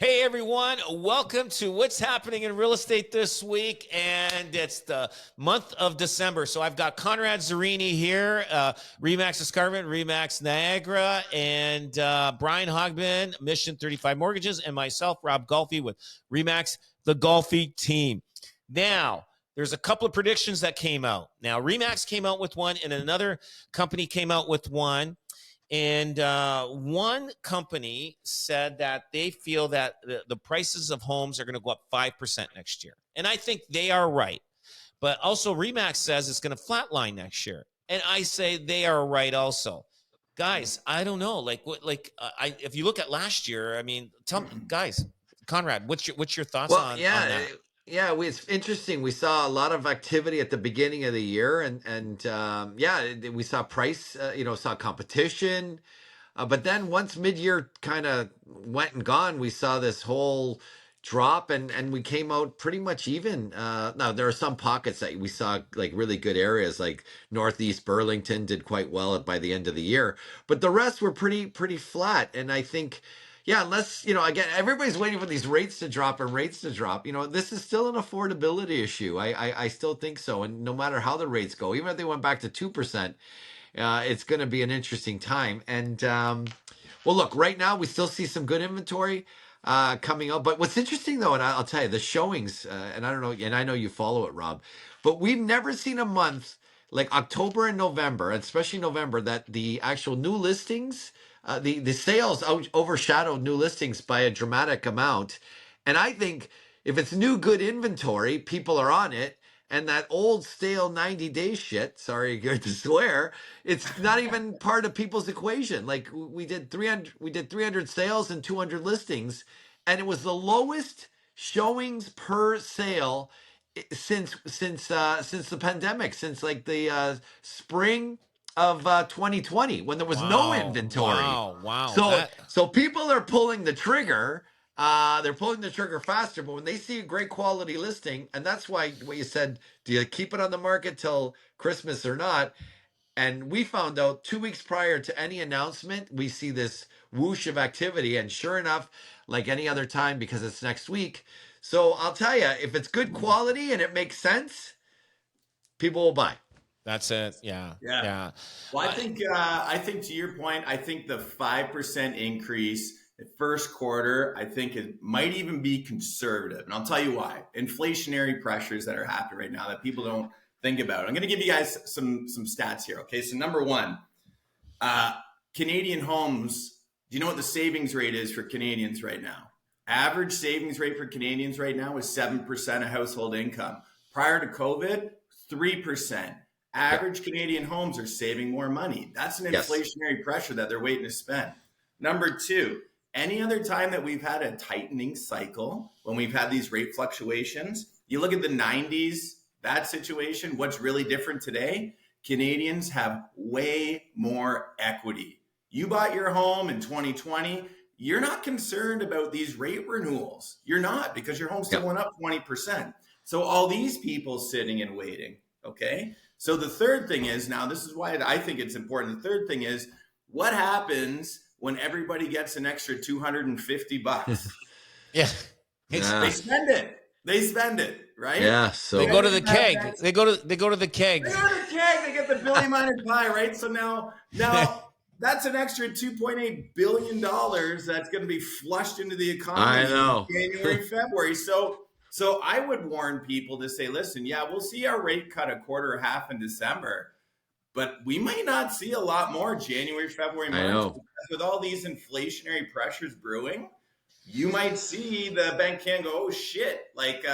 Hey everyone, welcome to what's happening in real estate this week, and it's the month of December. So I've got Conrad Zerini here, REMAX Escarpment, REMAX Niagara, and Brian Hogman, Mission 35 Mortgages, and myself, Rob Golfi, with REMAX, the Golfi team. Now, there's a couple of predictions that came out. Now, REMAX came out with one, and another company came out with one. And one company said that they feel that the prices of homes are going to go up 5% next year. And I think they are right. But also REMAX says it's going to flatline next year. And I say they are right also. Guys, I don't know. If you look at last year, I mean, tell me, guys, Conrad, what's your thoughts on that? It's interesting. We saw a lot of activity at the beginning of the year, we saw price, saw competition. But then once mid-year kind of went and gone, we saw this whole drop, and we came out pretty much even. Now there are some pockets that we saw, like really good areas, like Northeast Burlington did quite well by the end of the year, but the rest were pretty flat. And I think, yeah, unless, again, everybody's waiting for these rates to drop and rates to drop. This is still an affordability issue. I still think so. And no matter how the rates go, even if they went back to 2%, it's going to be an interesting time. And well, look, right now we still see some good inventory coming up. But what's interesting though, and I'll tell you, the showings, and I don't know, and I know you follow it, Rob, but we've never seen a month like October and November, and especially November, that the actual new listings, the sales overshadowed new listings by a dramatic amount. And I think if it's new good inventory, people are on it. And that old stale 90-day shit, sorry to swear, it's not even part of people's equation. Like we did 300 sales and 200 listings, and it was the lowest showings per sale since the pandemic, since like the spring of 2020, when there was no inventory. Wow. So people are pulling the trigger. They're pulling the trigger faster, but when they see a great quality listing, and that's why what you said, do you keep it on the market till Christmas or not? And we found out 2 weeks prior to any announcement, we see this whoosh of activity. And sure enough, like any other time, because it's next week. So I'll tell you, if it's good quality and it makes sense, people will buy. That's it. Yeah. Well, I think to your point, I think the 5% increase the first quarter, I think it might even be conservative. And I'll tell you why. Inflationary pressures that are happening right now that people don't think about. I'm going to give you guys some stats here. Okay. So number one, Canadian homes, do you know what the savings rate is for Canadians right now? Average savings rate for Canadians right now is 7% of household income. Prior to COVID, 3%. Average Canadian homes are saving more money. That's an inflationary pressure that they're waiting to spend. Number two, any other time that we've had a tightening cycle, when we've had these rate fluctuations, you look at the 90s, that situation, what's really different today, Canadians have way more equity. You bought your home in 2020, you're not concerned about these rate renewals. You're not, because your home still went up 20%. So all these people sitting and waiting, okay? So the third thing is, now this is why I think it's important. The third thing is, what happens when everybody gets an extra $250? Yeah. They spend it, right? Yeah. So they go to the keg. They go to the keg. They go to the keg. They get the Billy Miner pie, right? So now that's an extra $2.8 billion that's going to be flushed into the economy in January, February. So I would warn people to say, listen, yeah, we'll see our rate cut a quarter or half in December, but we might not see a lot more January, February, March. Because with all these inflationary pressures brewing, you might see the Bank can go, oh shit, like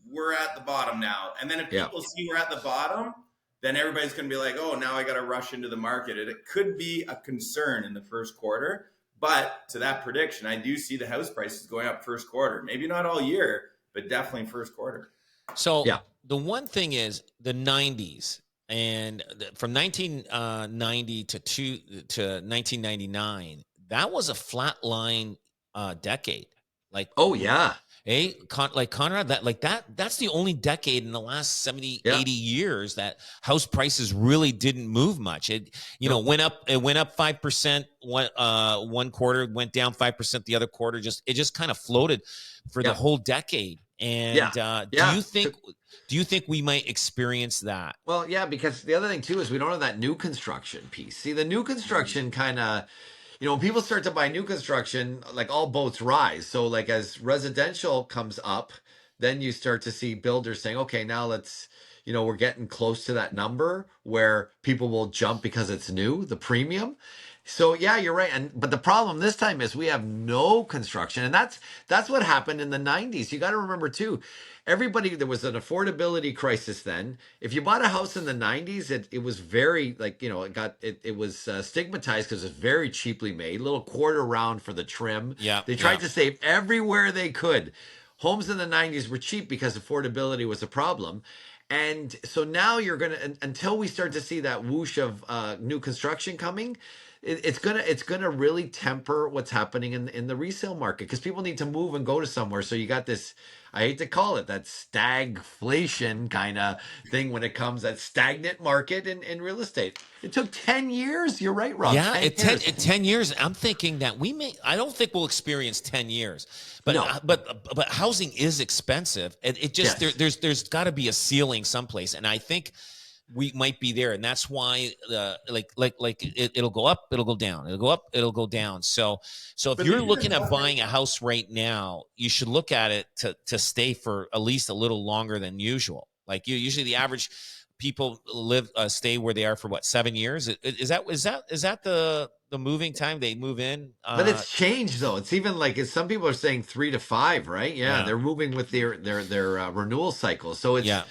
we're at the bottom now. And then if people see we're at the bottom, then everybody's going to be like, oh, now I got to rush into the market. And it could be a concern in the first quarter. But to that prediction, I do see the house prices going up first quarter. Maybe not all year, but definitely first quarter. So the one thing is the 90s, and from 1990 to 1999, that was a flatline decade. Like, Oh yeah. like Conrad, that's the only decade in the last 70, Yeah. 80 years that house prices really didn't move much. It, Nope. went up 5% one quarter, went down 5% the other quarter. It just kind of floated for the Yeah. whole decade. And Yeah. do Yeah. you think we might experience that? Well, yeah, because the other thing too is we don't have that new construction piece. See, the new construction kind of, when people start to buy new construction, like all boats rise. So, like as residential comes up, then you start to see builders saying, okay, now let's, we're getting close to that number where people will jump because it's new, the premium. So yeah, you're right. But the problem this time is we have no construction, and that's what happened in the 90s. You got to remember too, everybody, there was an affordability crisis then. If you bought a house in the 90s, it was very like, it was stigmatized because it was very cheaply made, little quarter round for the trim. Yeah, They tried to save everywhere they could. Homes in the 90s were cheap because affordability was a problem. And so now you're going to, until we start to see that whoosh of new construction coming, it's gonna really temper what's happening in the resale market, because people need to move and go to somewhere. So you got this, I hate to call it that, stagflation kind of thing when it comes, that stagnant market in real estate. It took 10 years. You're right, Rob. Yeah, 10 years. I'm thinking that I don't think we'll experience 10 years, but No. But housing is expensive, and it just Yes. there's got to be a ceiling someplace, and I think we might be there, and that's why it'll go up, it'll go down, it'll go up, it'll go down. So if But you're these are looking at tough. buying a house right now, you should look at it to stay for at least a little longer than usual. Like usually the average people stay where they are for what, 7 years? Is that the moving time they move in? But it's changed though. It's even like, some people are saying 3 to 5, right? Yeah, Yeah. they're moving with their renewal cycle. So it's, Yeah.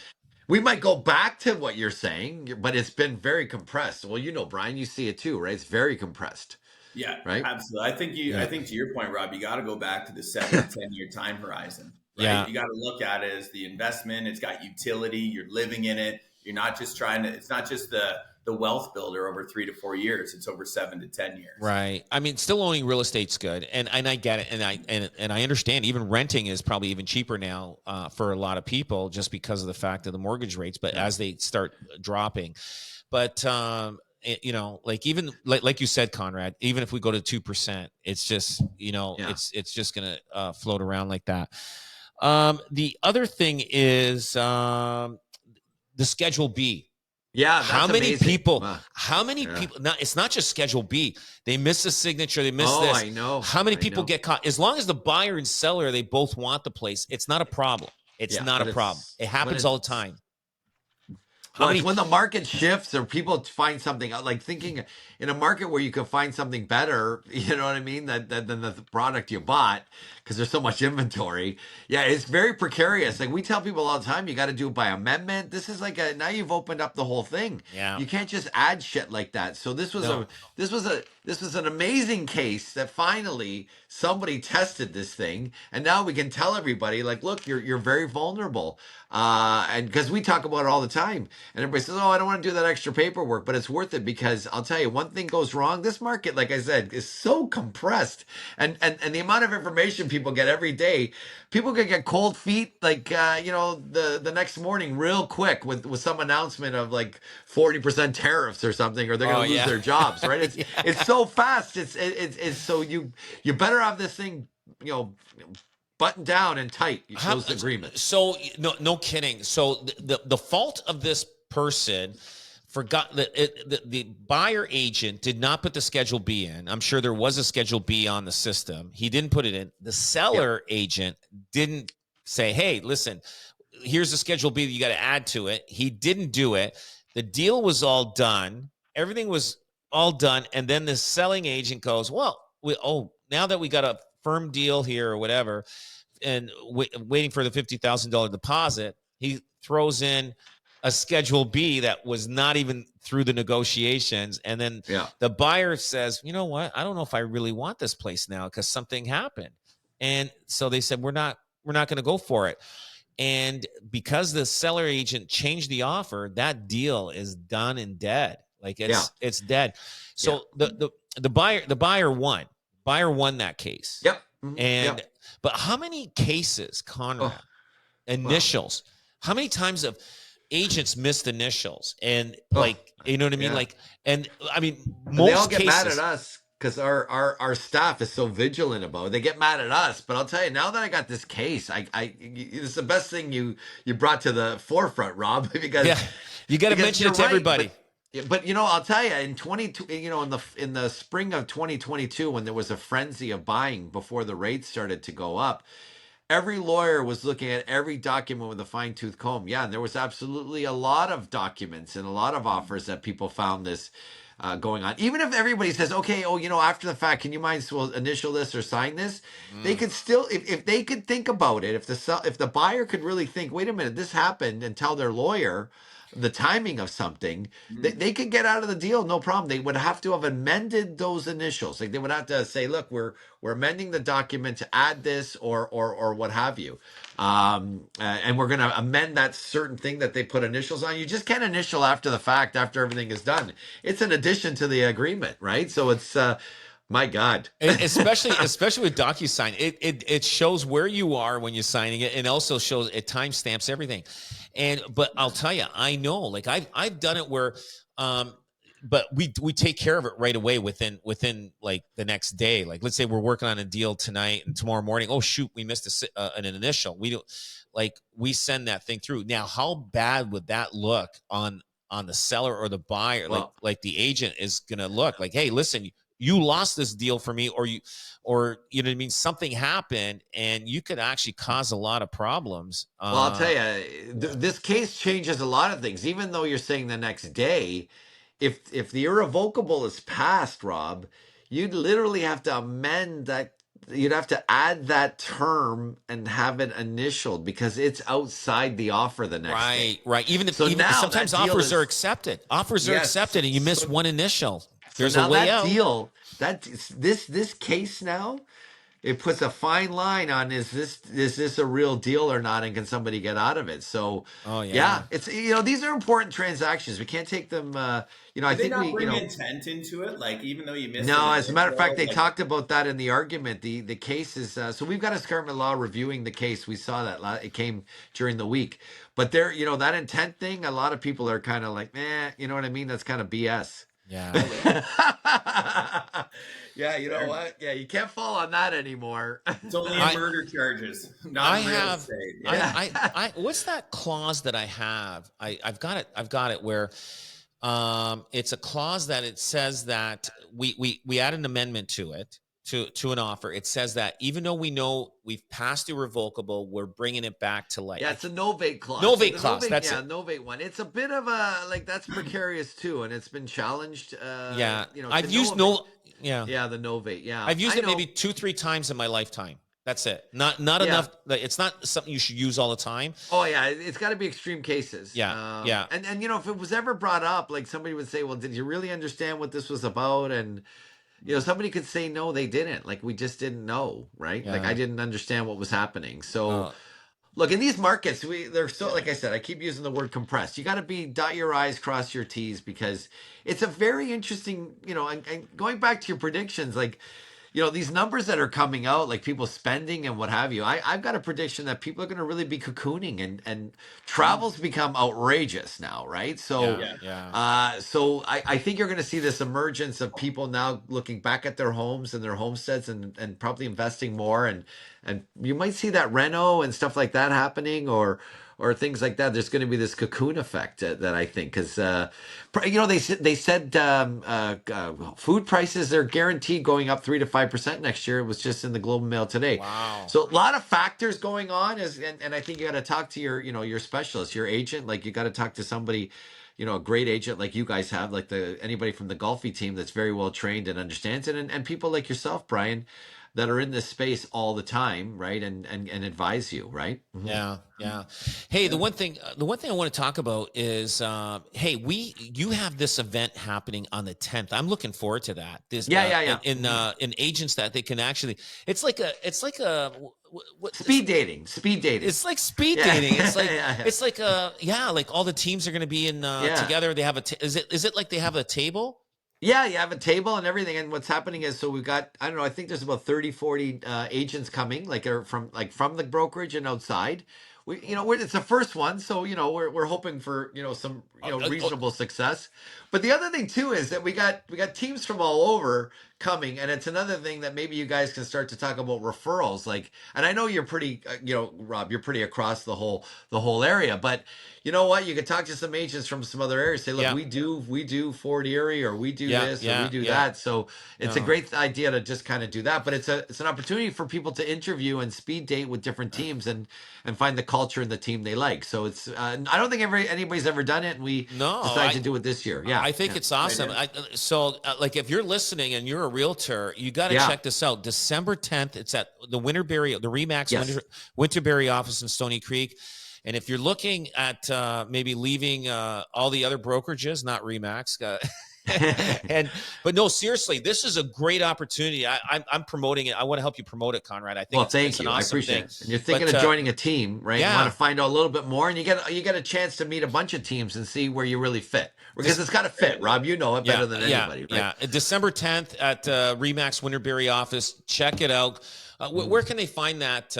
we might go back to what you're saying, but it's been very compressed. Well, Brian, you see it too, right? It's very compressed, Yeah, right? absolutely. I think to your point, Rob, you got to go back to the 7 to 10 year time horizon, right? Yeah. You got to look at it as the investment. It's got utility. You're living in it. You're not just it's not just the wealth builder over 3 to 4 years. It's over 7 to 10 years. Right. I mean, still owning real estate's good, and I get it, and I understand. Even renting is probably even cheaper now for a lot of people, just because of the fact of the mortgage rates. But as they start dropping, but like even like you said, Conrad, even if we go to 2%, it's just it's just gonna float around like that. The other thing is the Schedule B. Yeah, that's How many amazing. people? Wow. How many people? Now, it's not just Schedule B. They miss a signature. They miss Oh, this. I know. How many I people know. get caught? As long as the buyer and seller, they both want the place, it's not a problem. It's Yeah, not but a problem. It happens all the time. How Well, many? it's when the market shifts or people find something, like thinking in a market where you could find something better, you know what I mean, than the product you bought, because there's so much inventory. Yeah, it's very precarious. Like we tell people all the time, you got to do it by amendment. This is like now you've opened up the whole thing. Yeah. You can't just add shit like that. So this was No. this was an amazing case that finally somebody tested this thing, and now we can tell everybody, like, look, you're very vulnerable. And because we talk about it all the time, and everybody says, "Oh, I don't want to do that extra paperwork," but it's worth it, because I'll tell you, one thing goes wrong. This market, like I said, is so compressed, and the amount of information people get every day, people can get cold feet, like the next morning, real quick, with some announcement of like 40% tariffs or something, or they're going to lose their jobs. Right? It's it's so fast. It's so you better have this thing, buttoned down and tight, those agreements. So no kidding. So the fault of this person forgot that the buyer agent did not put the Schedule B in. I'm sure there was a Schedule B on the system. He didn't put it in. The seller agent didn't say, "Hey, listen, here's the Schedule B that you got to add to it." He didn't do it. The deal was all done. Everything was all done, and then the selling agent goes, "Well, now that we got a firm deal here or whatever, and waiting for the $50,000 deposit," he throws in a Schedule B that was not even through the negotiations. And then the buyer says, "You know what? I don't know if I really want this place now because something happened." And so they said, we're not going to go for it. And because the seller agent changed the offer, that deal is done and dead. Like it's dead. So the buyer won. Buyer won that case. Yep. And Yep. but how many cases, Conrad, Oh, well, initials? How many times have agents missed initials? And oh, like, you know what I mean? yeah. Like, and I mean, And they all most get mad at cases, us because our staff is so vigilant about it. They get mad at us. But I'll tell you, now that I got this case, it's the best thing you brought to the forefront, Rob, yeah, you got to mention you're it to right. everybody. But I'll tell you, in 22, in the spring of 2022, when there was a frenzy of buying before the rates started to go up, every lawyer was looking at every document with a fine tooth comb. Yeah, and there was absolutely a lot of documents and a lot of offers that people found this going on. Even if everybody says, okay, after the fact, can you mind well initial this or sign this? They Mm. could still, if they could think about it, if the buyer could really think, wait a minute, this happened, and tell their lawyer the timing of something, they could get out of the deal, no problem. They would have to have amended those initials. Like they would have to say, look, we're amending the document to add this or what have you. And we're going to amend that certain thing that they put initials on. You just can't initial after the fact, after everything is done. It's an addition to the agreement, right? So it's, my God. Especially with DocuSign, it shows where you are when you're signing it, and also shows it timestamps everything. But I'll tell you, I know, like I've done it where, but we take care of it right away within like the next day. Like let's say we're working on a deal tonight, and tomorrow morning, oh shoot, we missed an initial. We send that thing through. Now, how bad would that look on the seller or the buyer? Well, like the agent is gonna look like, hey, listen, you lost this deal for me, or you know what I mean? Something happened, and you could actually cause a lot of problems. well, I'll tell you, this case changes a lot of things. Even though you're saying the next day, if the irrevocable is passed, Rob, you'd literally have to amend that. You'd have to add that term and have it initialed because it's outside the offer the next day. Right. Even So even now sometimes that deal offers is are accepted. Offers are yes. accepted, and you miss So one initial. so There's a now way that out. deal this case now it puts a fine line on is this a real deal or not, and can somebody get out of it? So Oh yeah, yeah. it's these are important transactions. We can't take them. I Did they think not bring intent into it? Like even though you missed an no. As a matter of fact, initial, they like talked about that in the argument. The case is so we've got escarpment law reviewing the case. We saw that it came during the week, but there that intent thing. A lot of people are kind of like, you know what I mean? That's kind of BS. Yeah. Yeah, you know what? Yeah, you can't fall on that anymore. it's only in I murder charges, not I in real have estate. Yeah. I what's that clause that I have? I've got it where it's a clause that it says that we add an amendment to it to an offer. It says that even though we know we've passed irrevocable, we're bringing it back to life. Yeah, it's a novate clause. Novate clause. That's it. Novate one. It's a bit of a that's precarious too, and it's been challenged. Yeah, I've to used no. Yeah, Yeah, the novate. Yeah, I've used I it know. maybe 2-3 times in my lifetime. That's it. Not Yeah. enough. It's not something you should use all the time. Oh yeah, it's got to be extreme cases. Yeah, yeah. And if it was ever brought up, like somebody would say, "Well, did you really understand what this was about?" And somebody could say, "No, they didn't. Like we just didn't know, right? Like Yeah. I didn't understand what was happening." So. Look, in these markets, they're so, like I said, I keep using the word compressed. You got to dot your I's, cross your T's, because it's a very interesting, and going back to your predictions, like, these numbers that are coming out, like people spending and what have you, I've got a prediction that people are going to really be cocooning and travel's become outrageous now, right? So, so I think you're going to see this emergence of people now looking back at their homes and their homesteads and probably investing more. And you might see that reno and stuff like that happening or things like that. There's going to be this cocoon effect that I think, because they said food prices, they're guaranteed going up 3 to 5% next year. It was just in the Globe and Mail today. Wow. So a lot of factors going on and I think you got to talk to your specialist, your agent. Like you got to talk to somebody, a great agent like you guys have, like anybody from the Golfi team that's very well trained and understands it, and people like yourself, Brian, that are in this space all the time, right? And advise you, right? Mm-hmm. Yeah. Hey, the one thing I want to talk about is, you have this event happening on the 10th. I'm looking forward to that. In agents that they can actually, it's like a speed dating. It's like speed dating. It's like, it's like like all the teams are going to be in together. They have is it like they have a table? Yeah, you have a table and everything. And what's happening is, so we've got, I don't know, I think there's about 30, 40 agents coming, like are from the brokerage and outside. It's the first one, so we're hoping for some reasonable success. But the other thing too is that we got teams from all over coming, and it's another thing that maybe you guys can start to talk about referrals. Like, and I know you're pretty, Rob, you're pretty across the whole area, but you know what? You could talk to some agents from some other areas. Say, look, Yeah. we do Fort Erie, or we do this, or we do Yeah. that. So it's a great idea to just kind of do that. But it's an opportunity for people to interview and speed date with different teams and find the culture and the team they like. So it's I don't think anybody's ever done it, and we decided to do it this year. Yeah, I think it's awesome. Like if you're listening and you're a realtor, you got to check this out. December 10th, it's at the REMAX Winterberry office in Stony Creek. And if you're looking at maybe leaving all the other brokerages, not REMAX, but no, seriously, this is a great opportunity. I'm promoting it. I want to help you promote it, Conrad. I think thank you. Awesome I appreciate thing. it. And you're thinking of joining a team, right? Yeah. You want to find out a little bit more, and you get a chance to meet a bunch of teams and see where you really fit, because it's got to fit. Rob, you know it better than anybody, right? Yeah. December 10th at REMAX Winterberry office. Check it out. Where can they find that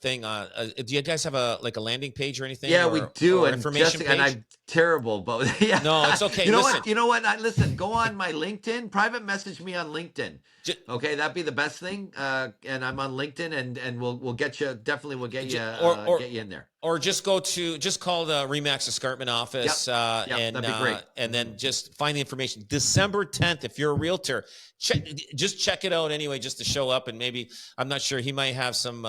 thing? Do you guys have a landing page or anything? Yeah, we do. And information page? And I'm terrible, but yeah. No, it's okay. You know what? Listen, go on my LinkedIn. Private message me on LinkedIn. Okay, that'd be the best thing. And I'm on LinkedIn, and we'll get you. Definitely, we'll get you get you in there. Or just call the REMAX Escarpment office. And that'd be great. And then just find the information. December 10th, if you're a realtor, check it out anyway, just to show up, and maybe, I'm not sure, he might have some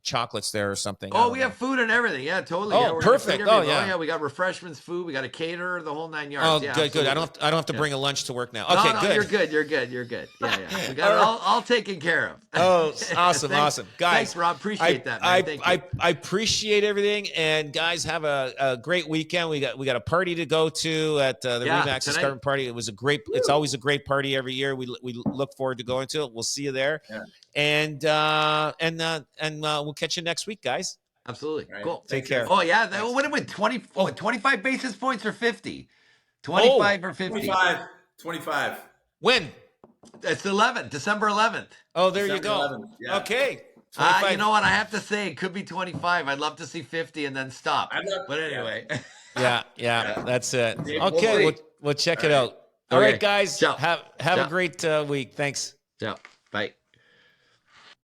chocolates there or something. Oh, we have food and everything. Yeah, totally. Oh, perfect. Oh, yeah. We got refreshments, food. We got a caterer, the whole 9 yards. Oh, good. I don't have to bring a lunch to work now. Okay, no, good. You're good. Yeah. We got it all taken care of. Oh, awesome. Awesome. Guys. Thanks, Rob. Appreciate that, man. Thank you. I appreciate everything. And guys, have a great weekend. We got a party to go to at the REMAX Escarpment party. It's always a great party every year. We look forward to going to it. We'll see you there. Yeah. And we'll catch you next week, guys. Absolutely. Right. Cool. Take care. Oh, yeah. What did 25 basis points or 50? 25 or 50? 25. When? It's December 11th. Oh, there you December go. 11th, yeah. Okay. You know what? I have to say, it could be 25. I'd love to see 50 and then stop. But anyway. Yeah. That's it. Yeah, Okay. We'll check it out. All right, guys. Ciao. Have a great week. Thanks. Ciao.